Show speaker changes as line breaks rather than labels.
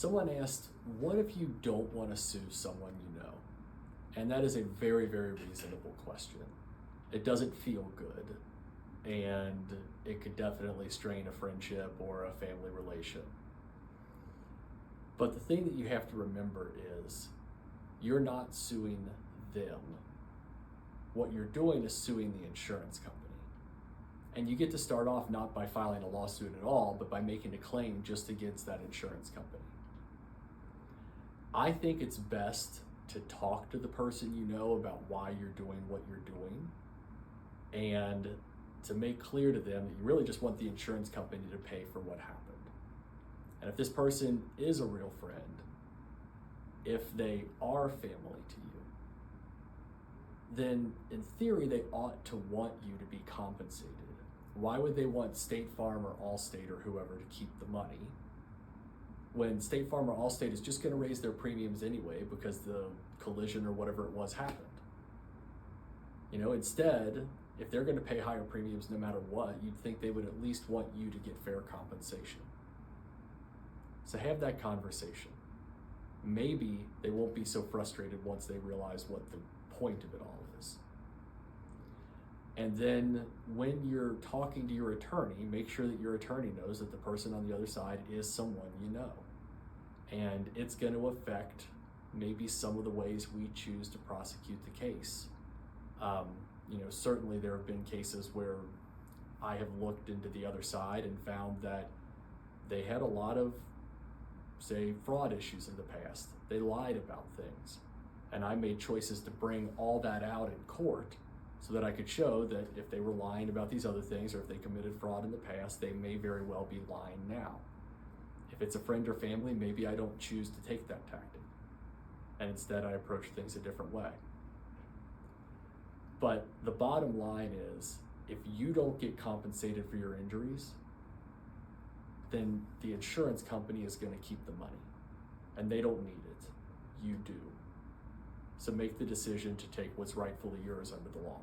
Someone asked, what if you don't want to sue someone you know? And that is a very, very reasonable question. It doesn't feel good, and it could definitely strain a friendship or a family relation. But the thing that you have to remember is you're not suing them. What you're doing is suing the insurance company. And you get to start off not by filing a lawsuit at all, but by making a claim just against that insurance company. I think it's best to talk to the person you know about why you're doing what you're doing, and to make clear to them that you really just want the insurance company to pay for what happened. And if this person is a real friend, if they are family to you, then in theory they ought to want you to be compensated. Why would they want State Farm or Allstate or whoever to keep the money when State Farm or Allstate is just going to raise their premiums anyway because the collision or whatever it was happened? Instead, if they're going to pay higher premiums no matter what, you'd think they would at least want you to get fair compensation. So have that conversation. Maybe they won't be so frustrated once they realize what the point of it all is. And then when you're talking to your attorney, make sure that your attorney knows that the person on the other side is someone you know. And it's going to affect maybe some of the ways we choose to prosecute the case. Certainly there have been cases where I have looked into the other side and found that they had a lot of, say, fraud issues in the past. They lied about things. And I made choices to bring all that out in court so that I could show that if they were lying about these other things, or if they committed fraud in the past, they may very well be lying now. If it's a friend or family, maybe I don't choose to take that tactic, and instead I approach things a different way. But the bottom line is, if you don't get compensated for your injuries, then the insurance company is going to keep the money, and they don't need it. You do. So make the decision to take what's rightfully yours under the law.